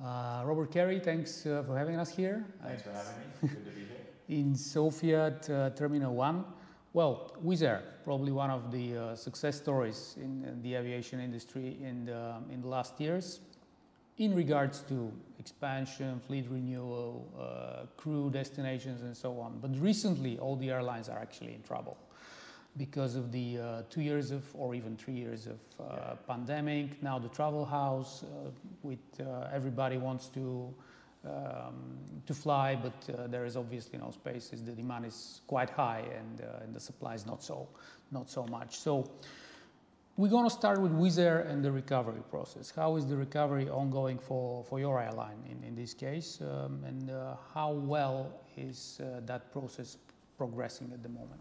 Robert Carey, thanks for having us here. Thanks for having me. Good to be here. In Sofia at Terminal 1. Well, Wizz Air, probably one of the success stories in the aviation industry in the last years in regards to expansion, fleet renewal, crew destinations and so on. But recently all the airlines are actually in trouble because of the 2 years of, or even 3 years of pandemic. Now the travel house, with everybody wants to fly, but there is obviously no spaces. The demand is quite high, and the supply is not so much. So we're going to start with Wizz Air and the recovery process. How is the recovery ongoing for your airline in this case, and how well is that process progressing at the moment?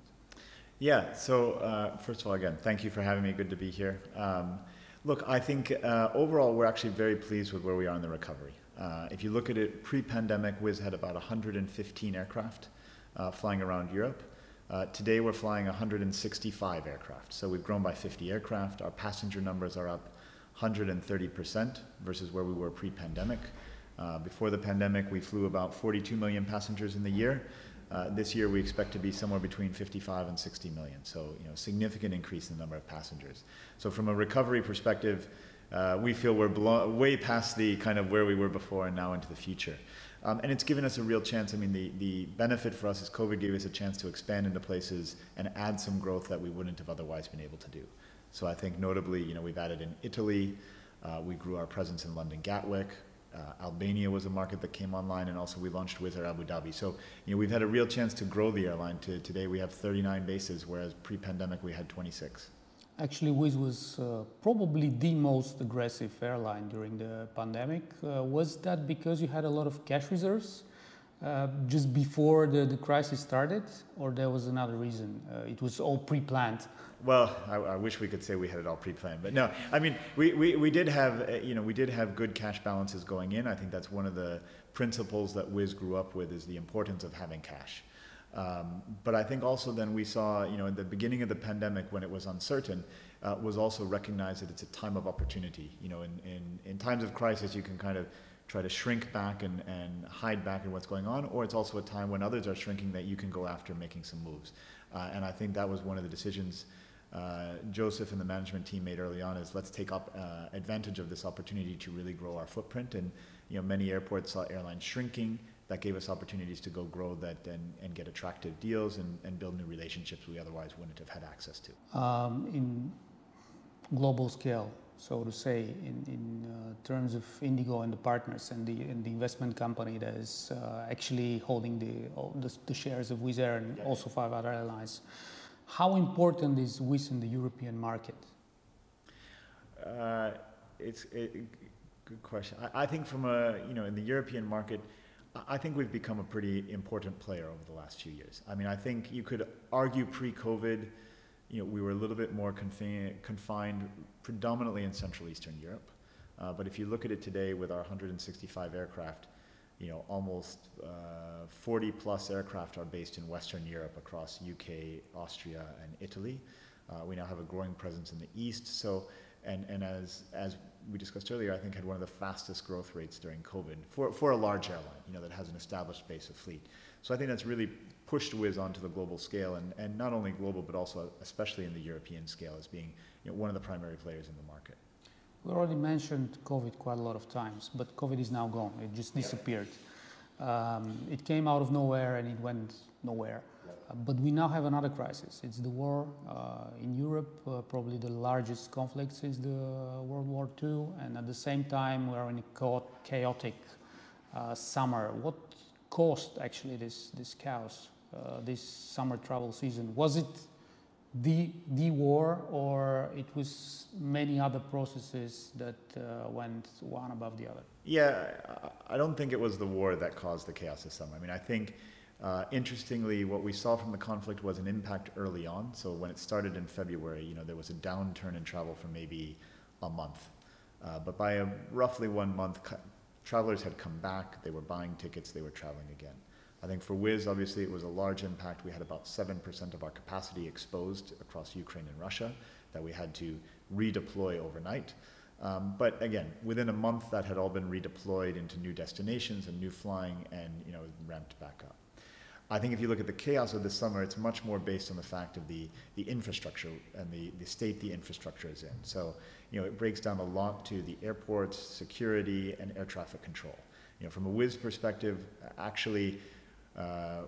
Yeah, so first of all, again, thank you for having me. Good to be here. Look, I think overall we're actually very pleased with where we are in the recovery. If you look at it pre-pandemic, Wizz had about 115 aircraft flying around Europe. Today we're flying 165 aircraft, so we've grown by 50 aircraft. Our passenger numbers are up 130% versus where we were pre-pandemic. Before the pandemic, we flew about 42 million passengers in the year. This year we expect to be somewhere between 55 and 60 million, so significant increase in the number of passengers. So from a recovery perspective, we feel we're way past the kind of where we were before and now into the future. And it's given us a real chance. I mean, the benefit for us is COVID gave us a chance to expand into places and add some growth that we wouldn't have otherwise been able to do. So I think notably, we've added in Italy, we grew our presence in London Gatwick, Albania was a market that came online, and also we launched Wizz Air Abu Dhabi. So we've had a real chance to grow the airline. Today we have 39 bases, whereas pre-pandemic we had 26. Actually, Wizz was probably the most aggressive airline during the pandemic. Was that because you had a lot of cash reserves just before the crisis started, or there was another reason? It was all pre-planned. Well, I wish we could say we had it all pre-planned, but no. I mean, we did have good cash balances going in. I think that's one of the principles that Wizz grew up with, is the importance of having cash. But I think also then we saw, at the beginning of the pandemic, when it was uncertain, was also recognized that it's a time of opportunity. In times of crisis, you can kind of try to shrink back and hide back in what's going on, or it's also a time when others are shrinking that you can go after making some moves. And I think that was one of the decisions Joseph and the management team made early on, is let's take advantage of this opportunity to really grow our footprint. And many airports saw airlines shrinking. That gave us opportunities to go grow that and get attractive deals and build new relationships we otherwise wouldn't have had access to. In global scale, so to say, in terms of Indigo and the partners and the investment company that is actually holding the shares of Wizz Air and also 5 other airlines, how important is Wizz in the European market? It's a good question. I think from in the European market, I think we've become a pretty important player over the last few years. I mean, I think you could argue pre-COVID, we were a little bit more confined predominantly in Central Eastern Europe. But if you look at it today with our 165 aircraft, almost 40 plus aircraft are based in Western Europe across UK, Austria, and Italy. We now have a growing presence in the East. So, and as we discussed earlier, I think had one of the fastest growth rates during COVID for a large airline, that has an established base of fleet. So I think that's really pushed Wizz onto the global scale, and not only global, but also especially in the European scale, as being one of the primary players in the market. We already mentioned COVID quite a lot of times, but COVID is now gone. It just disappeared. It came out of nowhere and it went nowhere. But we now have another crisis. It's the war in Europe, probably the largest conflict since the World War II. And at the same time, we're in a chaotic summer. What caused actually this chaos, this summer travel season? Was it the war, or it was many other processes that went one above the other? Yeah, I don't think it was the war that caused the chaos this summer. I mean, I think interestingly, what we saw from the conflict was an impact early on. So when it started in February, there was a downturn in travel for maybe a month. But by roughly 1 month, travelers had come back, they were buying tickets, they were traveling again. I think for Wizz, obviously, it was a large impact. We had about 7% of our capacity exposed across Ukraine and Russia that we had to redeploy overnight. But again, within a month, that had all been redeployed into new destinations and new flying, and ramped back up. I think if you look at the chaos of this summer, it's much more based on the fact of the infrastructure and the state the infrastructure is in. So, it breaks down a lot to the airports, security, and air traffic control. From a Wizz perspective, actually,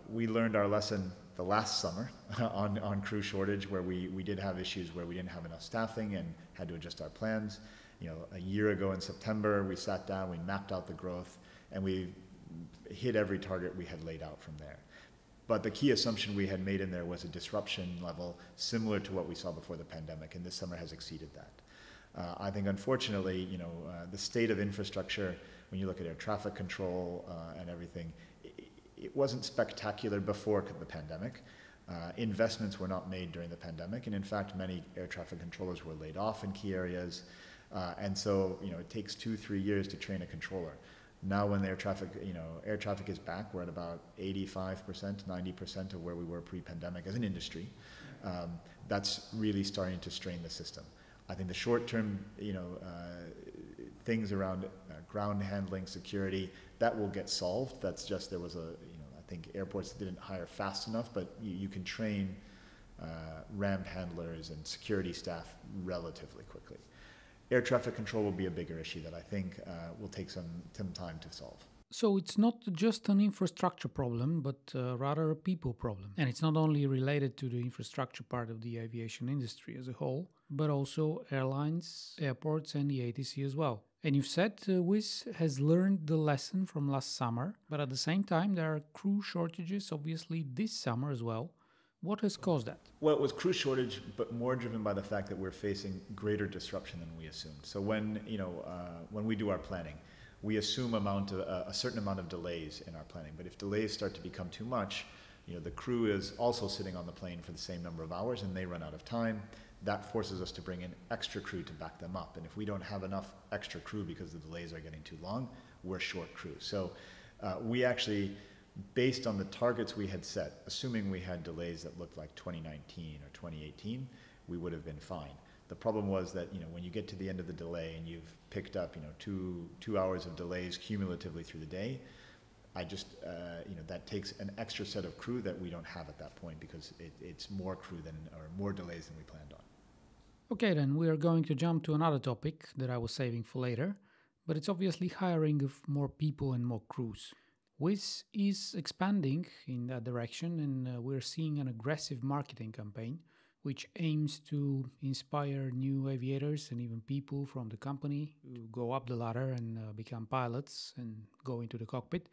we learned our lesson the last summer on crew shortage, where we did have issues where we didn't have enough staffing and had to adjust our plans. A year ago in September, we sat down, we mapped out the growth, and we hit every target we had laid out from there. But the key assumption we had made in there was a disruption level similar to what we saw before the pandemic, and this summer has exceeded that. I think, unfortunately, the state of infrastructure, when you look at air traffic control and everything, it wasn't spectacular before the pandemic. Investments were not made during the pandemic, and in fact, many air traffic controllers were laid off in key areas. And so, it takes 2-3 years to train a controller. Now, when the air traffic is back, we're at about 85%, 90% of where we were pre-pandemic as an industry. That's really starting to strain the system. I think the short-term, things around ground handling, security, that will get solved. That's just, I think airports didn't hire fast enough, but you can train ramp handlers and security staff relatively quickly. Air traffic control will be a bigger issue that I think will take some time to solve. So it's not just an infrastructure problem, but rather a people problem. And it's not only related to the infrastructure part of the aviation industry as a whole, but also airlines, airports, and the ATC as well. And you've said Wizz has learned the lesson from last summer, but at the same time there are crew shortages, obviously, this summer as well. What has caused that? Well, it was crew shortage, but more driven by the fact that we're facing greater disruption than we assumed. So when we do our planning, we assume a certain amount of delays in our planning. But if delays start to become too much, the crew is also sitting on the plane for the same number of hours, and they run out of time. That forces us to bring in extra crew to back them up. And if we don't have enough extra crew because the delays are getting too long, we're short crew. So we actually, based on the targets we had set, assuming we had delays that looked like 2019 or 2018, we would have been fine. The problem was that, when you get to the end of the delay and you've picked up, 2 hours of delays cumulatively through the day, that takes an extra set of crew that we don't have at that point, because it's more crew or more delays than we planned on. Okay, then we are going to jump to another topic that I was saving for later, but it's obviously hiring of more people and more crews. Wizz is expanding in that direction, and we're seeing an aggressive marketing campaign which aims to inspire new aviators and even people from the company to go up the ladder and become pilots and go into the cockpit.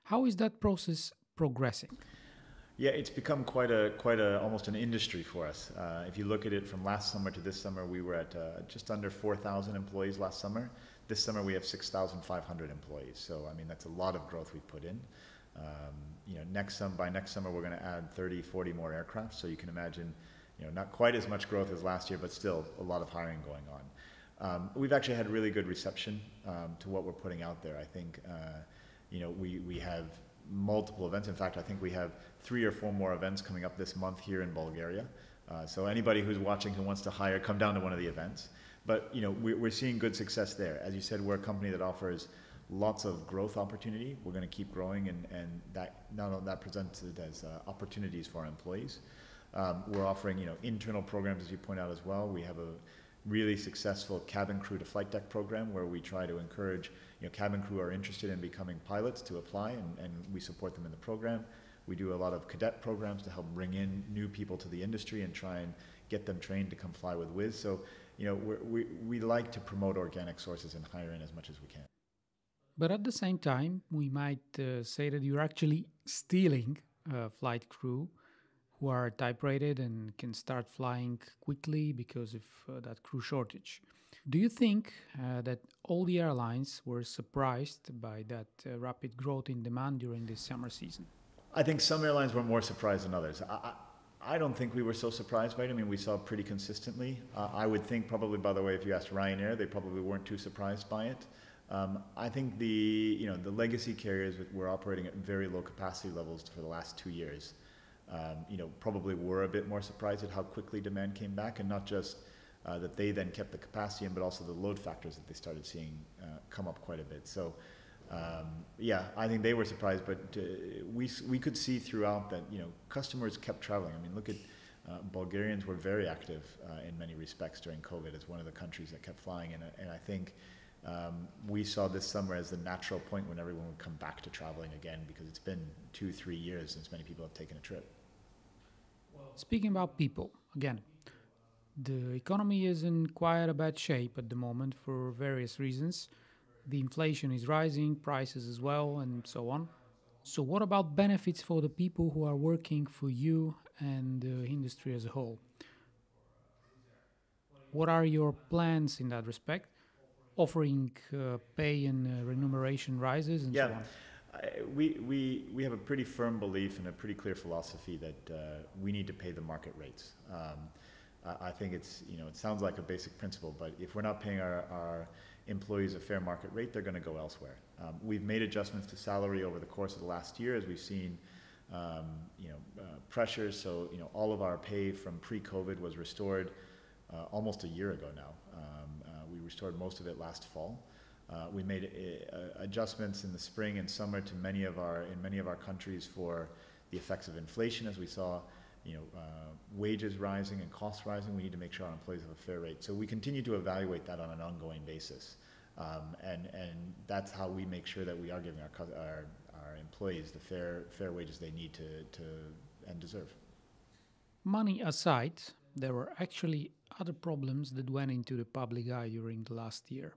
How is that process progressing? Yeah, it's become quite a almost an industry for us. If you look at it from last summer to this summer, we were at just under 4,000 employees last summer. This summer we have 6,500 employees. So that's a lot of growth we've put in. By next summer we're going to add 30, 40 more aircraft. So you can imagine, not quite as much growth as last year, but still a lot of hiring going on. We've actually had really good reception to what we're putting out there. I think we have multiple events. In fact, I think we have 3 or 4 more events coming up this month here in Bulgaria. So anybody who's watching who wants to hire, come down to one of the events. But we're seeing good success there. As you said, we're a company that offers lots of growth opportunity. We're going to keep growing, and that not only that presents it as opportunities for our employees. We're offering internal programs, as you point out as well. We have a really successful cabin crew to flight deck program where we try to encourage cabin crew who are interested in becoming pilots to apply, and we support them in the program. We do a lot of cadet programs to help bring in new people to the industry and try and get them trained to come fly with Wizz. So we like to promote organic sources and hire in as much as we can. But at the same time, we might say that you're actually stealing flight crew who are type rated and can start flying quickly because of that crew shortage. Do you think that all the airlines were surprised by that rapid growth in demand during this summer season? I think some airlines were more surprised than others. I don't think we were so surprised by it. We saw it pretty consistently. I would think probably, by the way, if you asked Ryanair, they probably weren't too surprised by it. I think the legacy carriers were operating at very low capacity levels for the last 2 years. Probably were a bit more surprised at how quickly demand came back, and not just that they then kept the capacity in, but also the load factors that they started seeing come up quite a bit. So yeah, I think they were surprised, but we could see throughout that, you know, customers kept traveling. I mean, look at Bulgarians were very active in many respects during COVID as one of the countries that kept flying, and I think we saw this summer as the natural point when everyone would come back to traveling again, because it's been 2-3 years since many people have taken a trip. Speaking about people, again, the economy is in quite a bad shape at the moment for various reasons. The inflation is rising, prices as well, and so on. So what about benefits for the people who are working for you and the industry as a whole? What are your plans in that respect? Offering pay and remuneration rises and so on? We have a pretty firm belief and a pretty clear philosophy that we need to pay the market rates. I think it's, you know, it sounds like a basic principle, but if we're not paying our employees a fair market rate, they're going to go elsewhere. We've made adjustments to salary over the course of the last year as we've seen pressures. So, you know, all of our pay from pre-COVID was restored almost a year ago now. We restored most of it last fall. We made adjustments in the spring and summer to many of our countries for the effects of inflation, as we saw, you know, wages rising and costs rising. We need to make sure our employees have a fair rate. So we continue to evaluate that on an ongoing basis, and that's how we make sure that we are giving our employees the fair wages they need to and deserve. Money aside, there were actually other problems that went into the public eye during the last year.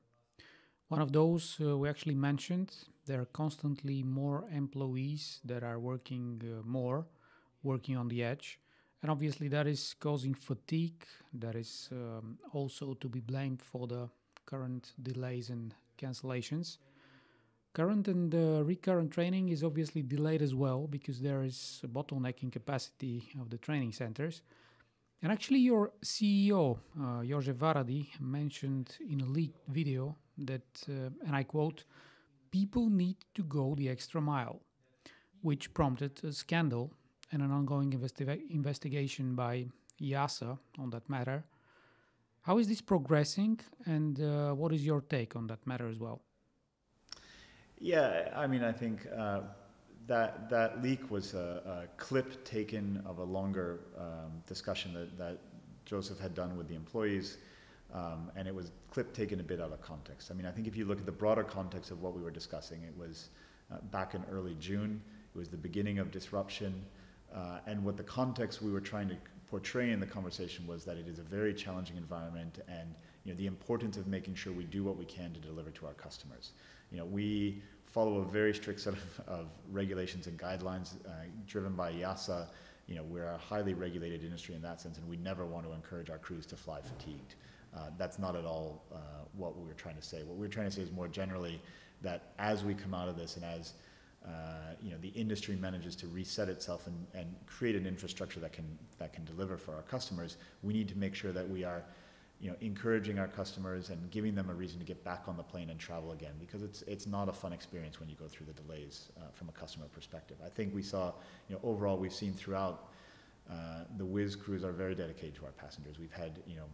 One of those we actually mentioned. There are constantly more employees that are working working on the edge. And obviously that is causing fatigue. That is also to be blamed for the current delays and cancellations. Current and recurrent training is obviously delayed as well because there is a bottleneck in capacity of the training centers. And actually your CEO, Jorge Varadi, mentioned in a leaked video that, and I quote, "People need to go the extra mile," which prompted a scandal and an ongoing investigation by EASA on that matter. How is this progressing, and what is your take on that matter as well? Yeah, I mean, I think that leak was a clip taken of a longer discussion that Joseph had done with the employees, and it was clip taken a bit out of context. I mean, I think if you look at the broader context of what we were discussing, it was back in early June. It was the beginning of disruption, and what the context we were trying to portray in the conversation was that it is a very challenging environment, and, you know, the importance of making sure we do what we can to deliver to our customers. You know, we follow a very strict set of regulations and guidelines driven by EASA. You know, we're a highly regulated industry in that sense, and we never want to encourage our crews to fly fatigued. That's not at all what we were trying to say. What we're trying to say is more generally that as we come out of this and as you know, the industry manages to reset itself and create an infrastructure that can deliver for our customers, we need to make sure that we are, you know, encouraging our customers and giving them a reason to get back on the plane and travel again, because it's not a fun experience when you go through the delays from a customer perspective. I think we saw, you know, overall we've seen throughout the Wizz crews are very dedicated to our passengers. We've had, you know,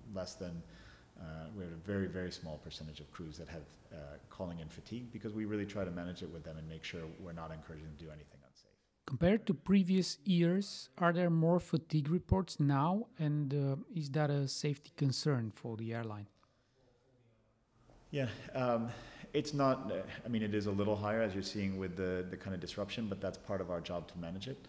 we have a very, very small percentage of crews that have calling in fatigue, because we really try to manage it with them and make sure we're not encouraging them to do anything unsafe. Compared to previous years, are there more fatigue reports now, and is that a safety concern for the airline? Yeah, it's not, I mean, it is a little higher as you're seeing with the kind of disruption, but that's part of our job to manage it.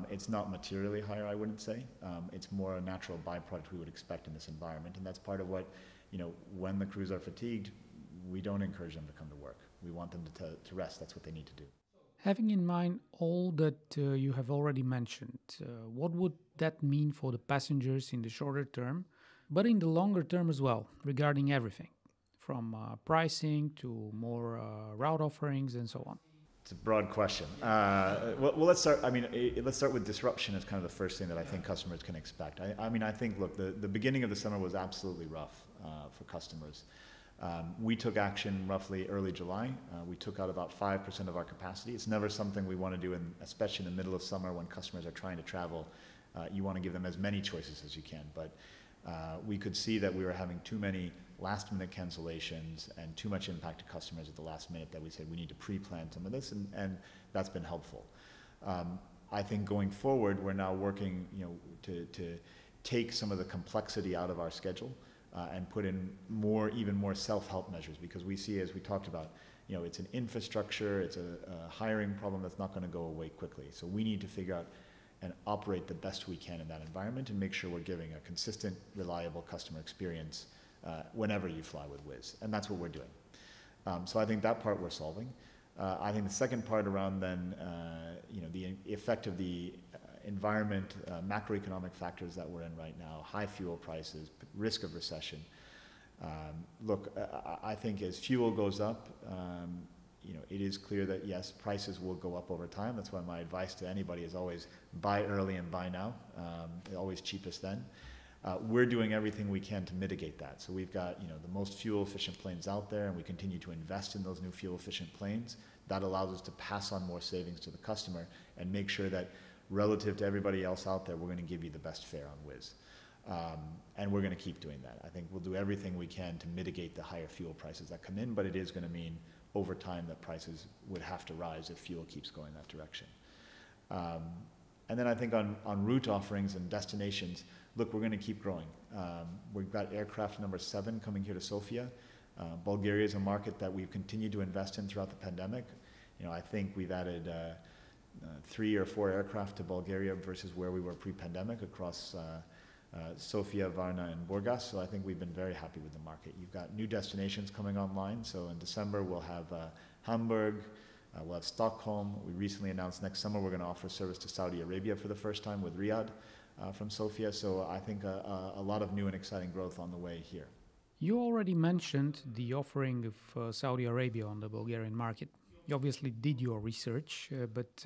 It's not materially higher, I wouldn't say. It's more a natural byproduct we would expect in this environment, and that's part of what, you know, when the crews are fatigued, we don't encourage them to come to work. We want them to rest. That's what they need to do. Having in mind all that you have already mentioned, what would that mean for the passengers in the shorter term, but in the longer term as well, regarding everything, from pricing to more route offerings and so on? It's a broad question. Well, let's start. I mean, let's start with disruption as kind of the first thing that I think customers can expect. I mean, I think, look, the beginning of the summer was absolutely rough for customers. We took action roughly early July. We took out about 5% of our capacity. It's never something we want to do, especially in the middle of summer when customers are trying to travel. You want to give them as many choices as you can. But We could see that we were having too many last-minute cancellations and too much impact to customers at the last minute that we said we need to pre-plan some of this, and that's been helpful. I think going forward, we're now working, to take some of the complexity out of our schedule and put in even more self-help measures, because we see, as we talked about, it's an infrastructure, it's a hiring problem that's not going to go away quickly. So we need to figure out and operate the best we can in that environment and make sure we're giving a consistent, reliable customer experience whenever you fly with Wizz. And that's what we're doing. So I think that part we're solving. I think the second part around then, the effect of the environment, macroeconomic factors that we're in right now, high fuel prices, risk of recession. Look, I think as fuel goes up, it is clear that yes, prices will go up over time. That's why my advice to anybody is always buy early and buy now. Always cheapest then. We're doing everything we can to mitigate that. So we've got the most fuel efficient planes out there, and we continue to invest in those new fuel efficient planes. That allows us to pass on more savings to the customer and make sure that relative to everybody else out there, we're going to give you the best fare on Wizz. And we're going to keep doing that. I think we'll do everything we can to mitigate the higher fuel prices that come in, but it is going to mean over time that prices would have to rise if fuel keeps going that direction. And then I think on route offerings and destinations, look, we're going to keep growing. We've got aircraft number 7 coming here to Sofia. Bulgaria is a market that we've continued to invest in throughout the pandemic. I think we've added 3 or 4 aircraft to Bulgaria versus where we were pre-pandemic across Sofia, Varna, and Burgas. So I think we've been very happy with the market. You've got new destinations coming online. So in December, we'll have Hamburg, we'll have Stockholm. We recently announced next summer we're going to offer service to Saudi Arabia for the first time with Riyadh from Sofia. So I think a lot of new and exciting growth on the way here. You already mentioned the offering of Saudi Arabia on the Bulgarian market. You obviously did your research, but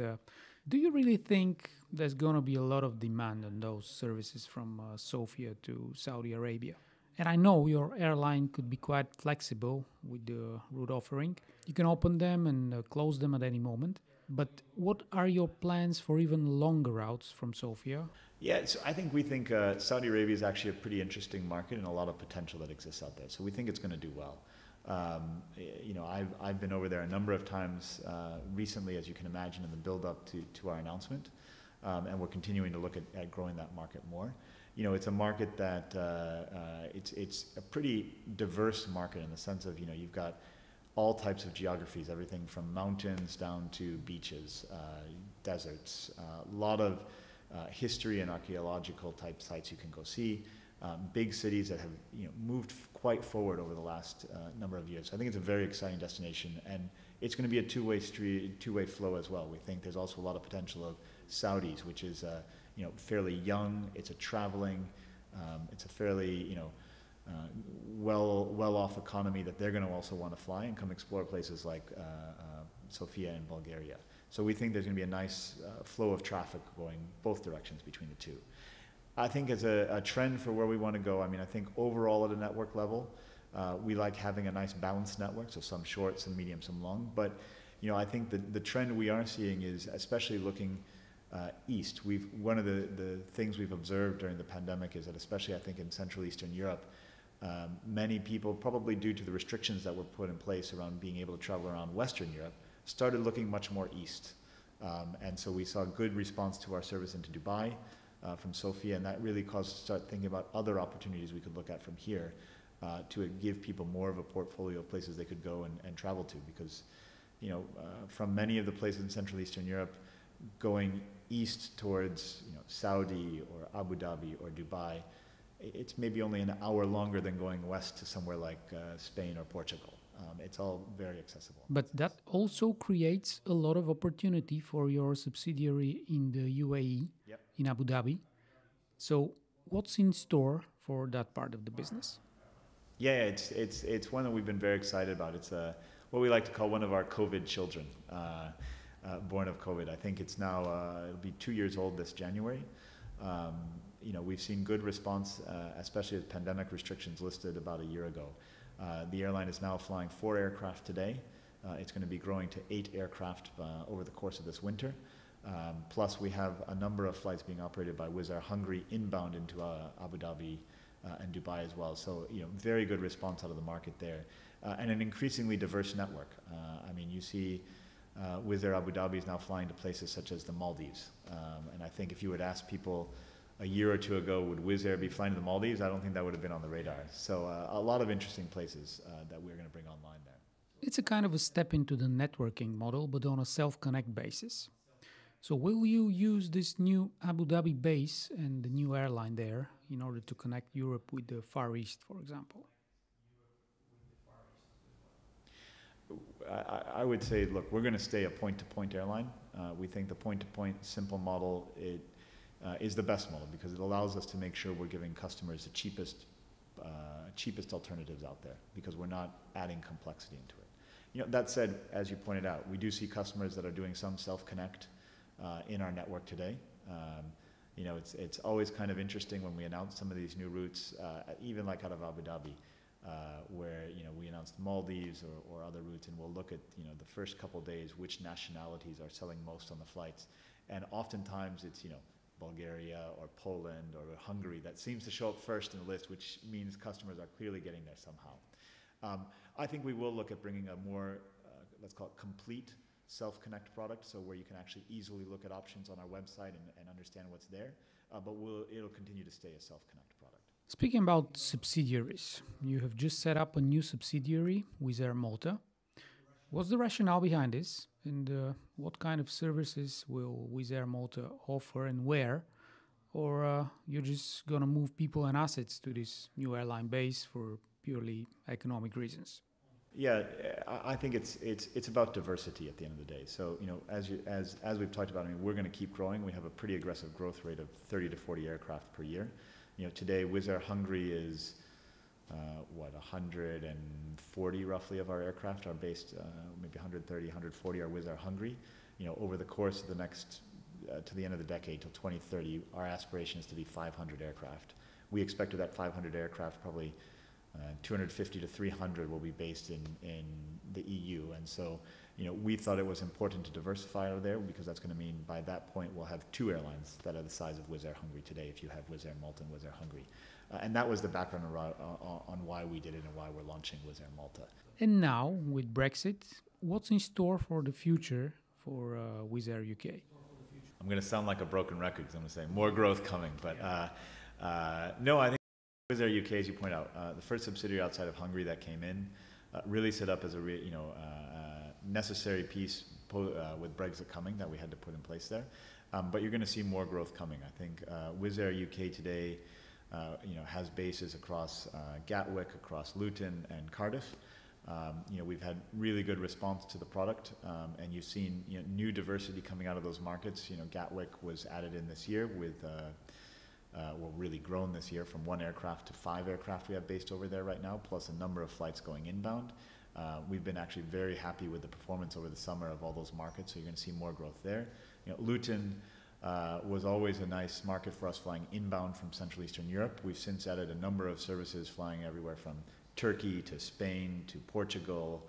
do you really think there's going to be a lot of demand on those services from Sofia to Saudi Arabia? And I know your airline could be quite flexible with the route offering. You can open them and close them at any moment. But what are your plans for even longer routes from Sofia? Yeah, so I think we think Saudi Arabia is actually a pretty interesting market and a lot of potential that exists out there. So we think it's going to do well. I've been over there a number of times recently, as you can imagine, in the build-up to our announcement, and we're continuing to look at growing that market more. It's a market that it's a pretty diverse market in the sense of you've got all types of geographies, everything from mountains down to beaches, deserts, a lot of history and archaeological type sites you can go see. Big cities that have moved quite forward over the last number of years. So I think it's a very exciting destination, and it's going to be a two-way flow as well. We think there's also a lot of potential of Saudis, which is fairly young. It's a traveling, it's a fairly well-off economy that they're going to also want to fly and come explore places like Sofia in Bulgaria. So we think there's going to be a nice flow of traffic going both directions between the two. I think as a trend for where we want to go, I think overall at a network level, we like having a nice balanced network, so some short, some medium, some long. But I think the trend we are seeing is, especially looking east, one of the things we've observed during the pandemic is that, especially I think in Central Eastern Europe, many people, probably due to the restrictions that were put in place around being able to travel around Western Europe, started looking much more east. And so we saw good response to our service into Dubai from Sofia, and that really caused us to start thinking about other opportunities we could look at from here to give people more of a portfolio of places they could go and travel to, because from many of the places in Central Eastern Europe, going east towards Saudi or Abu Dhabi or Dubai, it's maybe only an hour longer than going west to somewhere like Spain or Portugal. It's all very accessible. But that also creates a lot of opportunity for your subsidiary in the UAE, Yep. in Abu Dhabi. So what's in store for that part of the business? Yeah, it's one that we've been very excited about. It's what we like to call one of our COVID children, born of COVID. I think it's now, it'll be 2 years old this January. We've seen good response, especially with pandemic restrictions listed about a year ago. The airline is now flying 4 aircraft today. It's going to be growing to 8 aircraft over the course of this winter. Plus, we have a number of flights being operated by Wizz Air Hungary inbound into Abu Dhabi and Dubai as well. So, very good response out of the market there. And an increasingly diverse network. I mean, you see Wizz Air Abu Dhabi is now flying to places such as the Maldives. And I think if you would ask people a year or two ago, would Wizz Air be flying to the Maldives? I don't think that would have been on the radar. So a lot of interesting places that we're going to bring online there. It's a kind of a step into the networking model, but on a self-connect basis. So will you use this new Abu Dhabi base and the new airline there in order to connect Europe with the Far East, for example? I would say, look, we're going to stay a point-to-point airline. We think the point-to-point simple model is the best model because it allows us to make sure we're giving customers the cheapest alternatives out there because we're not adding complexity into it. That said, as you pointed out, we do see customers that are doing some self-connect in our network today. It's always kind of interesting when we announce some of these new routes, even like out of Abu Dhabi. Where we announced Maldives or other routes, and we'll look at the first couple of days which nationalities are selling most on the flights, and oftentimes it's Bulgaria or Poland or Hungary that seems to show up first in the list, which means customers are clearly getting there somehow. I think we will look at bringing a more let's call it complete self-connect product, so where you can actually easily look at options on our website and understand what's there, but it'll continue to stay a self-connect product. Speaking about subsidiaries, you have just set up a new subsidiary, Wizz Air Malta. What's the rationale behind this, and what kind of services will Wizz Air Malta offer and where? Or you're just going to move people and assets to this new airline base for purely economic reasons? Yeah, I think it's about diversity at the end of the day. So as we've talked about, we're going to keep growing. We have a pretty aggressive growth rate of 30 to 40 aircraft per year. Today Wizz Air Hungary is 140 roughly of our aircraft are based, maybe 130, 140 are Wizz Air Hungary. Over the course of the next to the end of the decade till 2030, our aspiration is to be 500 aircraft. We expect that 500 aircraft probably 250 to 300 will be based in the EU, and so we thought it was important to diversify out there because that's going to mean by that point we'll have two airlines that are the size of Wizz Air Hungary today if you have Wizz Air Malta and Wizz Air Hungary, and that was the background on why we did it and why we're launching Wizz Air Malta. And now with Brexit, what's in store for the future for Wizz Air UK? I'm going to sound like a broken record because I'm going to say more growth coming, but no, I think Wizz Air UK, as you point out, the first subsidiary outside of Hungary that came in, really set up as a necessary piece with Brexit coming that we had to put in place there. But you're going to see more growth coming. I think Wizz Air UK today, has bases across Gatwick, across Luton and Cardiff. We've had really good response to the product, and you've seen new diversity coming out of those markets. Gatwick was added in this year with. Really grown this year from 1 aircraft to 5 aircraft we have based over there right now, plus a number of flights going inbound. We've been actually very happy with the performance over the summer of all those markets, so you're going to see more growth there. Luton was always a nice market for us flying inbound from Central Eastern Europe. We've since added a number of services flying everywhere from Turkey to Spain to Portugal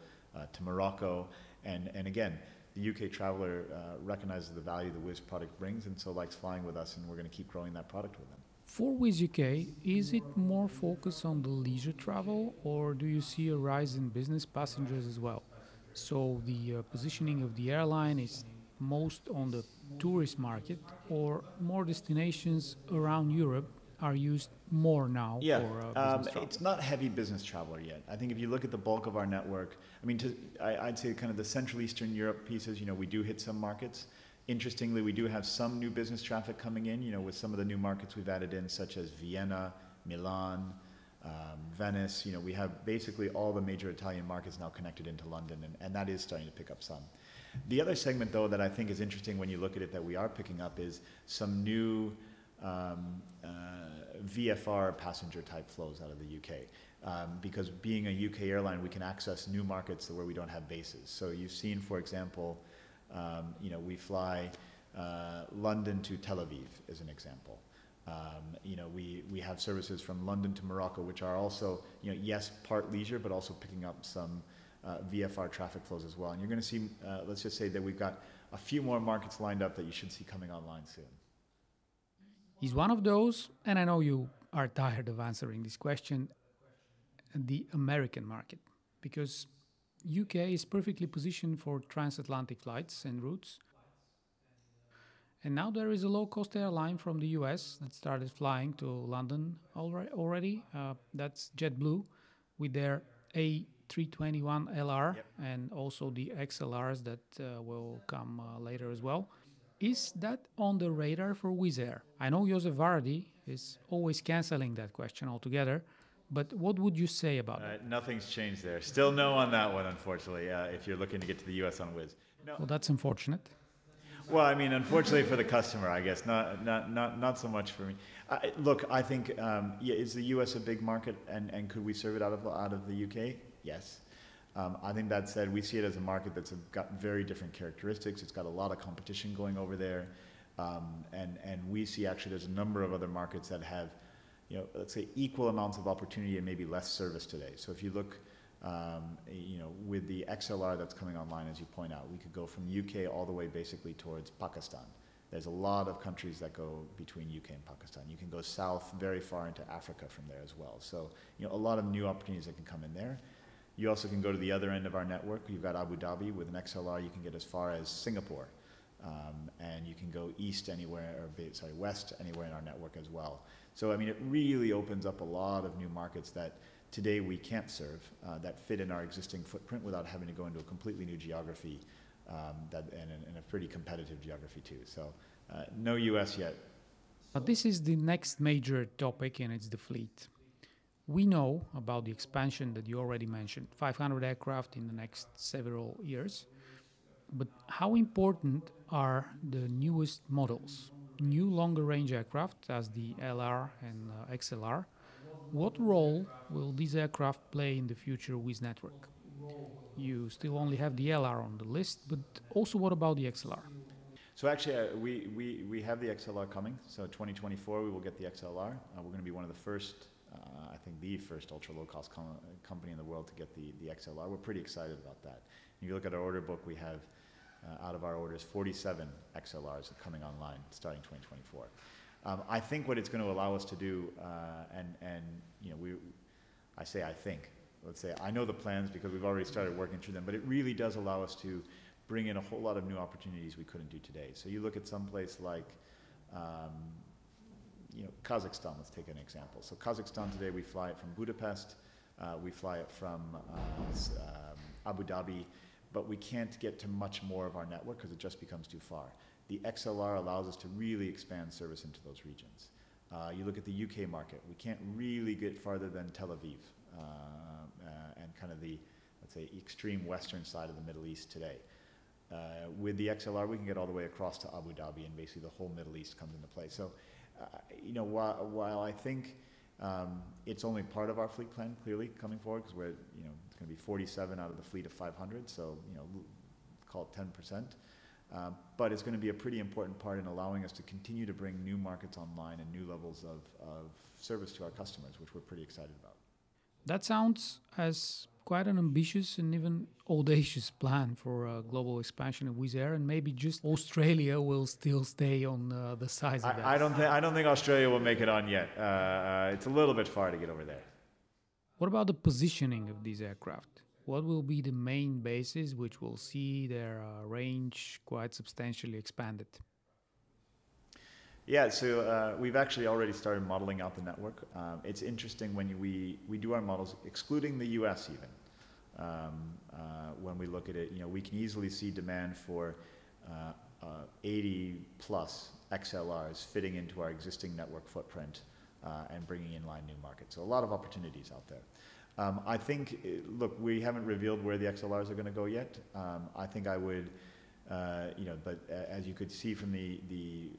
to Morocco, and again, the UK traveler recognizes the value the Wizz product brings and so likes flying with us, and we're going to keep growing that product with them. For Wizz UK, is it more focused on the leisure travel, or do you see a rise in business passengers as well? So the positioning of the airline is most on the tourist market, or more destinations around Europe are used more now for business travel? It's not heavy business traveler yet. I think if you look at the bulk of our network, I'd say kind of the Central Eastern Europe pieces, we do hit some markets. Interestingly, we do have some new business traffic coming in, with some of the new markets we've added in, such as Vienna, Milan, Venice. We have basically all the major Italian markets now connected into London, and that is starting to pick up some. The other segment, though, that I think is interesting when you look at it that we are picking up is some new VFR passenger type flows out of the UK. Because being a UK airline, we can access new markets where we don't have bases. So you've seen, for example, we fly London to Tel Aviv as an example. We have services from London to Morocco, which are also, yes, part leisure, but also picking up some VFR traffic flows as well. And you're going to see, let's just say that we've got a few more markets lined up that you should see coming online soon. He's one of those, and I know you are tired of answering this question, the American market, because UK is perfectly positioned for transatlantic flights and routes. And now there is a low-cost airline from the US that started flying to London already. That's JetBlue with their A321LR and also the XLRs that will come later as well. Is that on the radar for Wizz Air? I know Joseph Varadi is always cancelling that question altogether, but what would you say about it? Nothing's changed there. Still no on that one, unfortunately, if you're looking to get to the US on Wizz. No. Well, that's unfortunate. Well, I mean, unfortunately for the customer, I guess, not so much for me. Look, I think, is the US a big market, and could we serve it out of the UK? Yes. I think that said, we see it as a market that's got very different characteristics. It's got a lot of competition going over there, and we see actually there's a number of other markets that have, let's say, equal amounts of opportunity and maybe less service today. So if you look, with the XLR that's coming online, as you point out, we could go from UK all the way basically towards Pakistan. There's a lot of countries that go between UK and Pakistan. You can go south very far into Africa from there as well. So, a lot of new opportunities that can come in there. You also can go to the other end of our network. You've got Abu Dhabi with an XLR. You can get as far as Singapore. And you can go west anywhere in our network as well. So, I mean, it really opens up a lot of new markets that today we can't serve, that fit in our existing footprint without having to go into a completely new geography, and a pretty competitive geography too. So no US yet. But this is the next major topic, and it's the fleet. We know about the expansion that you already mentioned, 500 aircraft in the next several years. But how important are the newest models? New longer range aircraft as the LR and XLR. What role will these aircraft play in the future Wizz network? You still only have the LR on the list, but also what about the XLR? So actually, we have the XLR coming. So 2024, we will get the XLR. We're going to be one of the first, I think the first ultra low-cost company in the world to get the XLR. We're pretty excited about that. If you look at our order book, we have, out of our orders, 47 XLRs coming online starting 2024. I think what it's going to allow us to do, let's say, I know the plans because we've already started working through them, but it really does allow us to bring in a whole lot of new opportunities we couldn't do today. So you look at some place like, Kazakhstan, let's take an example. So Kazakhstan today, we fly it from Budapest, we fly it from Abu Dhabi, but we can't get to much more of our network because it just becomes too far. The XLR allows us to really expand service into those regions. You look at the UK market, we can't really get farther than Tel Aviv and kind of the, let's say, extreme western side of the Middle East today. With the XLR, we can get all the way across to Abu Dhabi, and basically the whole Middle East comes into play. So, while I think it's only part of our fleet plan, clearly, coming forward, because we're, it's going to be 47 out of the fleet of 500, so, call it 10%. But it's going to be a pretty important part in allowing us to continue to bring new markets online and new levels of service to our customers, which we're pretty excited about. That sounds as quite an ambitious and even audacious plan for global expansion of Wizz Air, and maybe just Australia will still stay on the size of that. I don't think Australia will make it on yet. It's a little bit far to get over there. What about the positioning of these aircraft? What will be the main bases which will see their range quite substantially expanded? Yeah, so we've actually already started modeling out the network. It's interesting when we do our models, excluding the US even. When we look at it, we can easily see demand for 80 plus XLRs fitting into our existing network footprint and bringing in line new markets. So a lot of opportunities out there. I think, look, we haven't revealed where the XLRs are going to go yet. I think I would, but as you could see from the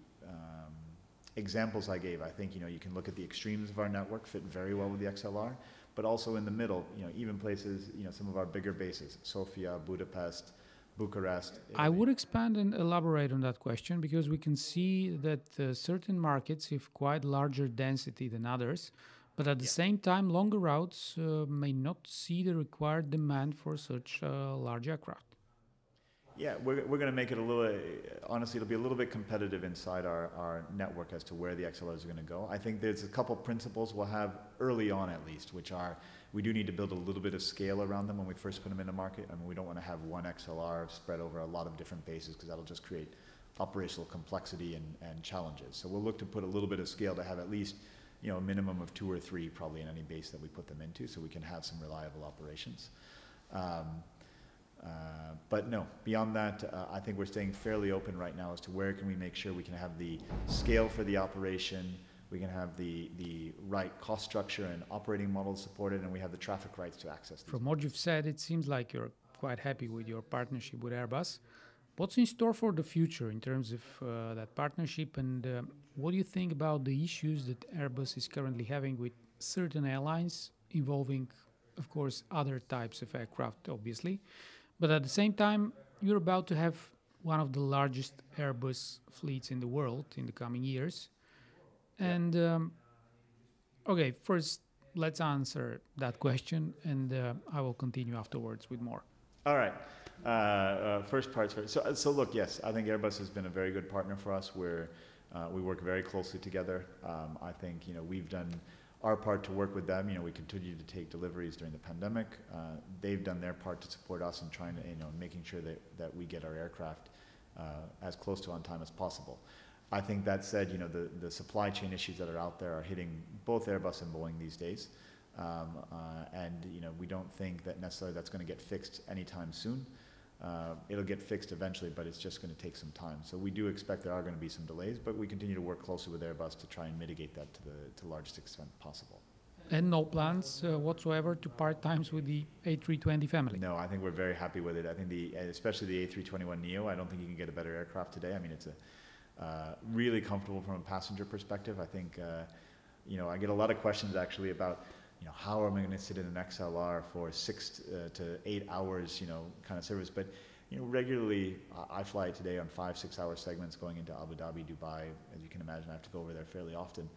examples I gave, I think, you can look at the extremes of our network fit very well with the XLR, but also in the middle, even places, some of our bigger bases, Sofia, Budapest, Bucharest. I would expand and elaborate on that question, because we can see that certain markets have quite larger density than others, but at the same time, longer routes may not see the required demand for such large aircraft. Yeah, we're going to make it a little, honestly, it'll be a little bit competitive inside our network as to where the XLRs are going to go. I think there's a couple principles we'll have early on at least, which are we do need to build a little bit of scale around them when we first put them in the market. I mean, we don't want to have one XLR spread over a lot of different bases because that'll just create operational complexity and challenges. So we'll look to put a little bit of scale to have at least, you know, a minimum of 2 or 3 probably in any base that we put them into so we can have some reliable operations. But no, beyond that, I think we're staying fairly open right now as to where can we make sure we can have the scale for the operation, we can have the right cost structure and operating models supported, and we have the traffic rights to access these. From what you've said, it seems like you're quite happy with your partnership with Airbus. What's in store for the future in terms of that partnership, and what do you think about the issues that Airbus is currently having with certain airlines involving, of course, other types of aircraft, obviously? But at the same time, you're about to have one of the largest Airbus fleets in the world in the coming years. And, okay, first, let's answer that question, and I will continue afterwards with more. All right. First parts first. So look, yes, I think Airbus has been a very good partner for us. We work very closely together. I think, you know, we've done our part to work with them. You know, we continue to take deliveries during the pandemic. They've done their part to support us in trying to, you know, making sure that we get our aircraft as close to on time as possible. I think that said, you know, the supply chain issues that are out there are hitting both Airbus and Boeing these days. And, you know, we don't think that necessarily that's going to get fixed anytime soon. It'll get fixed eventually, but it's just going to take some time. So we do expect there are going to be some delays, but we continue to work closely with Airbus to try and mitigate that to the largest extent possible. And no plans whatsoever to part times with the A320 family? No, I think we're very happy with it. I think especially the A321neo, I don't think you can get a better aircraft today. I mean, it's really comfortable from a passenger perspective. I think, you know, I get a lot of questions actually about, you know, how am I going to sit in an XLR for 6 to 8 hours, you know, kind of service. But, you know, regularly I fly today on 5-6 hour segments going into Abu Dhabi, Dubai. As you can imagine, I have to go over there fairly often.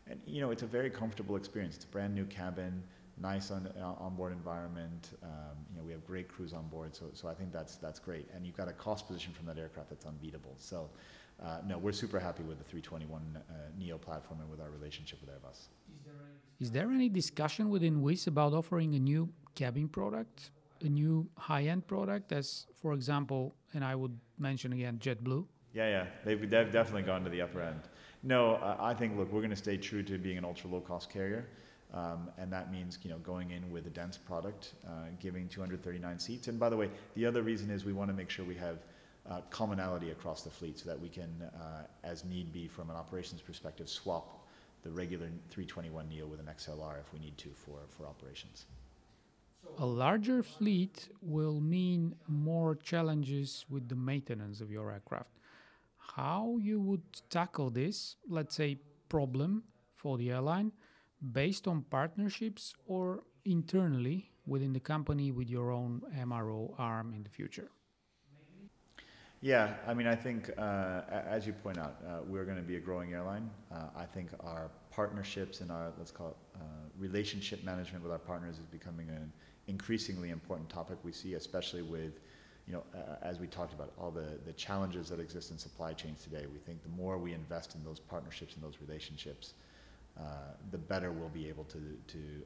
And, you know, it's a very comfortable experience. It's a brand new cabin, nice onboard environment. You know, we have great crews on board. So I think that's great. And you've got a cost position from that aircraft that's unbeatable. So, no, we're super happy with the 321neo platform and with our relationship with Airbus. Is there any discussion within Wizz about offering a new cabin product, a new high-end product, as, for example, and I would mention again, JetBlue? Yeah, they've definitely gone to the upper end. No, I think, look, we're going to stay true to being an ultra-low-cost carrier, and that means, you know, going in with a dense product, giving 239 seats. And by the way, the other reason is we want to make sure we have commonality across the fleet so that we can, as need be from an operations perspective, swap the regular 321neo with an XLR if we need to for operations. A larger fleet will mean more challenges with the maintenance of your aircraft. How you would tackle this, let's say, problem for the airline based on partnerships or internally within the company with your own MRO arm in the future? Yeah, I mean, I think, as you point out, we're going to be a growing airline. I think our partnerships and our, let's call it, relationship management with our partners is becoming an increasingly important topic we see, especially with, you know, as we talked about, all the challenges that exist in supply chains today. We think the more we invest in those partnerships and those relationships, the better we'll be able to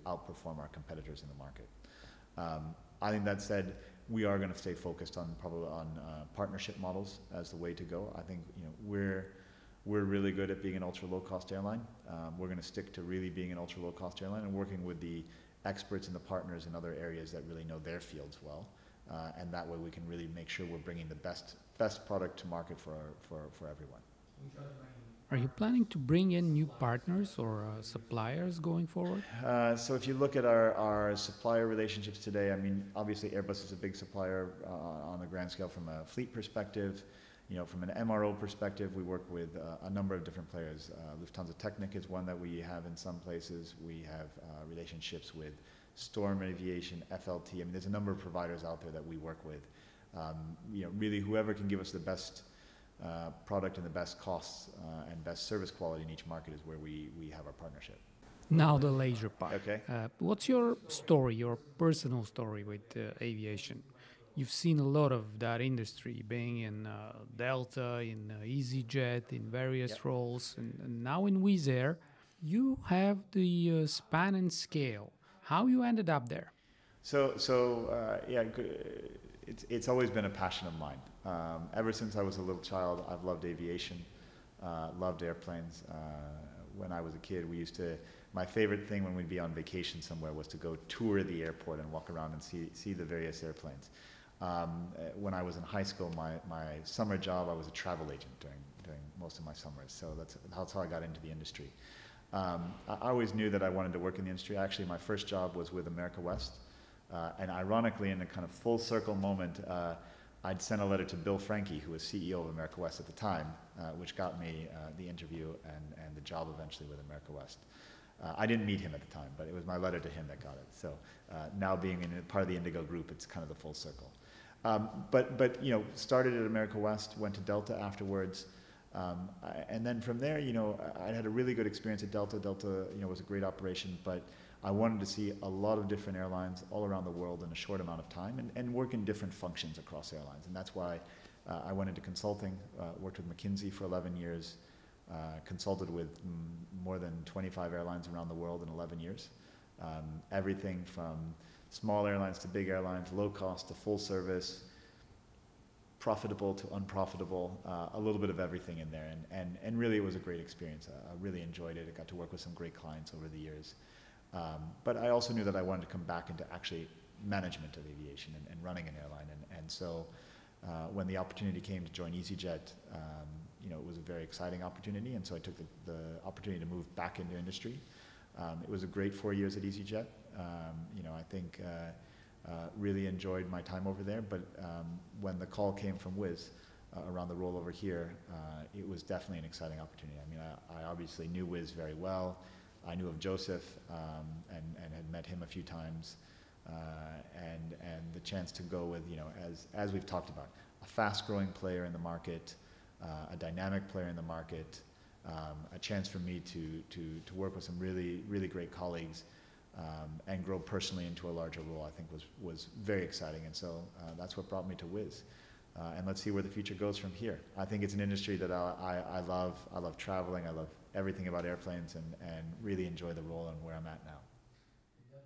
outperform our competitors in the market. I think that said, we are going to stay focused on partnership models as the way to go. I think, you know, we're really good at being an ultra low cost airline. We're going to stick to really being an ultra low cost airline and working with the experts and the partners in other areas that really know their fields well, and that way we can really make sure we're bringing the best product to market for everyone. Are you planning to bring in new partners or suppliers going forward? So if you look at our supplier relationships today, I mean, obviously Airbus is a big supplier on a grand scale from a fleet perspective. You know, from an MRO perspective, we work with a number of different players. Lufthansa Technik is one that we have in some places. We have relationships with Storm Aviation, FLT. I mean, there's a number of providers out there that we work with. You know, really whoever can give us the best product and the best costs and best service quality in each market is where we have our partnership. Now the leisure part. Okay. What's your story, your personal story with aviation? You've seen a lot of that industry, being in Delta, in EasyJet, in various roles, and now in Wizz Air. You have the span and scale. How you ended up there? It's always been a passion of mine. Ever since I was a little child, I've loved aviation, loved airplanes. When I was a kid, my favorite thing when we'd be on vacation somewhere was to go tour the airport and walk around and see the various airplanes. When I was in high school, my summer job, I was a travel agent during most of my summers. So that's how I got into the industry. I always knew that I wanted to work in the industry. Actually, my first job was with America West. And ironically, in a kind of full circle moment, I'd sent a letter to Bill Franke, who was CEO of America West at the time, which got me the interview and the job eventually with America West. I didn't meet him at the time, but it was my letter to him that got it. So now being in part of the Indigo group, it's kind of the full circle. But started at America West, went to Delta afterwards. And then from there, I had a really good experience at Delta. Delta, was a great operation, but I wanted to see a lot of different airlines all around the world in a short amount of time and work in different functions across airlines. And that's why I went into consulting, worked with McKinsey for 11 years, consulted with more than 25 airlines around the world in 11 years. Everything from small airlines to big airlines, low cost to full service, profitable to unprofitable, a little bit of everything in there. And really it was a great experience. I really enjoyed it. I got to work with some great clients over the years. But I also knew that I wanted to come back into actually management of aviation and running an airline. And so when the opportunity came to join EasyJet, it was a very exciting opportunity. And so I took the opportunity to move back into industry. It was a great 4 years at EasyJet. I think really enjoyed my time over there. But when the call came from Wizz around the rollover here, it was definitely an exciting opportunity. I mean, I obviously knew Wizz very well. I knew of Joseph and had met him a few times, and the chance to go with, as we've talked about, a fast-growing player in the market, a dynamic player in the market, a chance for me to work with some really, really great colleagues and grow personally into a larger role, I think was very exciting. And so that's what brought me to Wizz. And let's see where the future goes from here. I think it's an industry that I love. I love traveling. I love everything about airplanes and really enjoy the role and where I'm at now.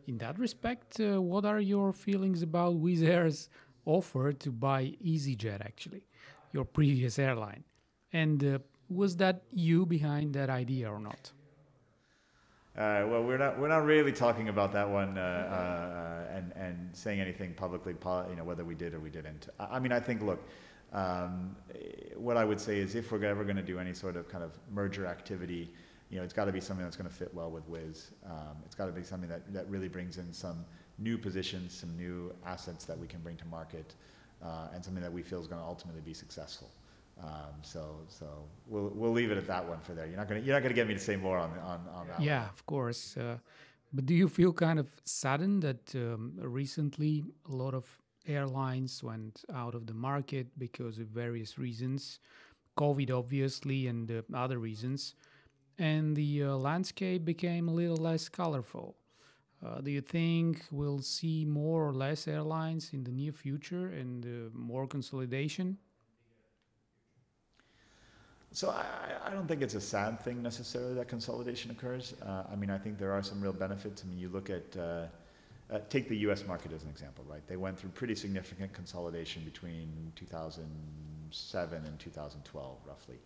In that respect, what are your feelings about Wizz Air's offer to buy EasyJet, actually, your previous airline? And was that you behind that idea or not? Well, we're not really talking about that one and saying anything publicly, whether we did or we didn't. I mean, I think, look, what I would say is if we're ever going to do any sort of kind of merger activity, it's got to be something that's going to fit well with Wizz. It's got to be something that really brings in some new positions, some new assets that we can bring to market, and something that we feel is going to ultimately be successful. So we'll leave it at that one for there. You're not gonna get me to say more on that. Yeah, one. Of course. But do you feel kind of saddened that recently a lot of airlines went out of the market because of various reasons, COVID obviously, and other reasons, and the landscape became a little less colorful? Do you think we'll see more or less airlines in the near future and more consolidation? So I don't think it's a sad thing necessarily that consolidation occurs. I mean, I think there are some real benefits. I mean, you look at, take the US market as an example, right? They went through pretty significant consolidation between 2007 and 2012, roughly.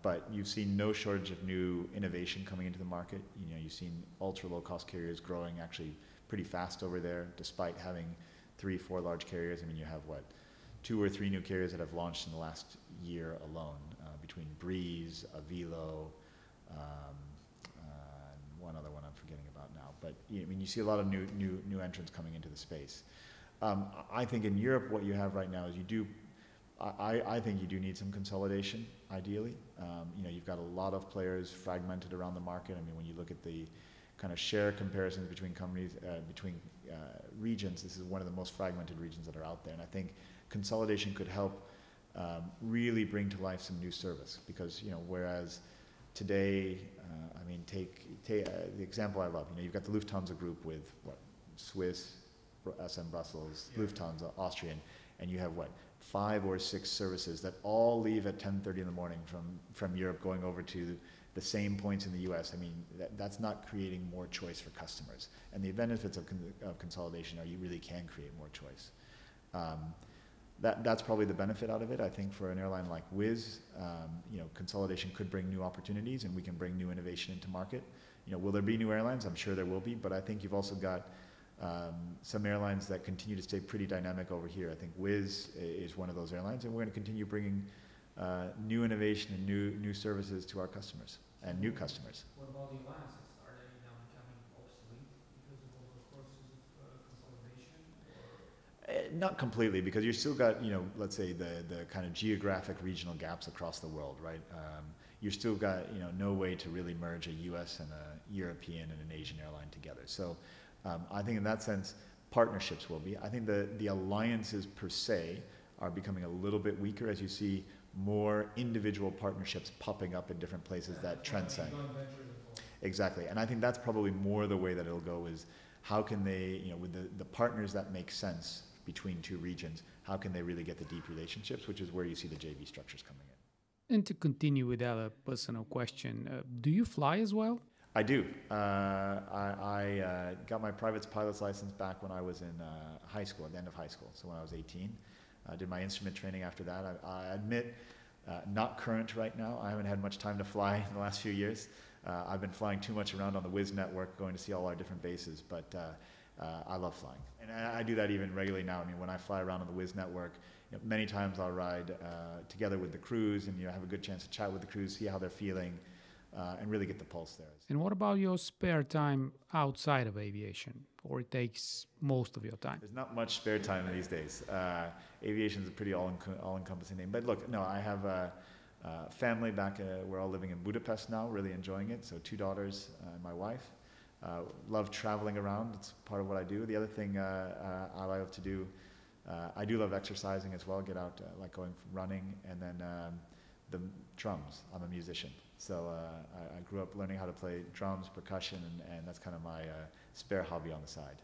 But you've seen no shortage of new innovation coming into the market. You've seen ultra low cost carriers growing actually pretty fast over there, despite having 3-4 large carriers. I mean, you have 2 or 3 new carriers that have launched in the last year alone, between Breeze, Avilo, and one other one I'm forgetting about now. But you see a lot of new entrants coming into the space. I think in Europe, what you have right now is I think you do need some consolidation, ideally. You've got a lot of players fragmented around the market. I mean, when you look at the kind of share comparisons between companies, between regions, this is one of the most fragmented regions that are out there. And I think consolidation could help really bring to life some new service, because whereas today, I mean, take the example I love. You've got the Lufthansa group with Swiss, SM Brussels, Lufthansa, Austrian, and you have what, 5 or 6 services that all leave at 10:30 in the morning from Europe going over to the same points in the US. I mean, that's not creating more choice for customers. And the benefits of consolidation are you really can create more choice. That's probably the benefit out of it. I think for an airline like Wizz, consolidation could bring new opportunities, and we can bring new innovation into market. Will there be new airlines? I'm sure there will be, but I think you've also got some airlines that continue to stay pretty dynamic over here. I think Wizz is one of those airlines, and we're going to continue bringing new innovation and new services to our customers and new customers. What about the alliances? Are they now becoming obsolete because of all those processes of consolidation? Not completely, because you've still got, let's say the kind of geographic regional gaps across the world, right? You've still got, no way to really merge a US and a European and an Asian airline together. So I think in that sense, partnerships will be. I think the alliances per se are becoming a little bit weaker as you see more individual partnerships popping up in different places that transcend. Exactly. And I think that's probably more the way that it'll go is how can they, with the partners that make sense between two regions, how can they really get the deep relationships, which is where you see the JV structures coming in. And to continue with a personal question, do you fly as well? I do. I got my private pilot's license back when I was in high school, at the end of high school, so when I was 18. I did my instrument training after that. I admit, not current right now. I haven't had much time to fly in the last few years. I've been flying too much around on the Wizz network, going to see all our different bases, but I love flying. And I do that even regularly now. I mean, when I fly around on the Wizz network, many times I'll ride together with the crews and have a good chance to chat with the crews, see how they're feeling, and really get the pulse there. And what about your spare time outside of aviation, or it takes most of your time? There's not much spare time these days. Aviation is a pretty all-encompassing thing. But look, no, I have a family back, we're all living in Budapest now, really enjoying it. So 2 daughters and my wife. Love traveling around, it's part of what I do. The other thing I love to do, I do love exercising as well, get out, like going running, and then the drums. I'm a musician. So I grew up learning how to play drums, percussion, and that's kind of my spare hobby on the side.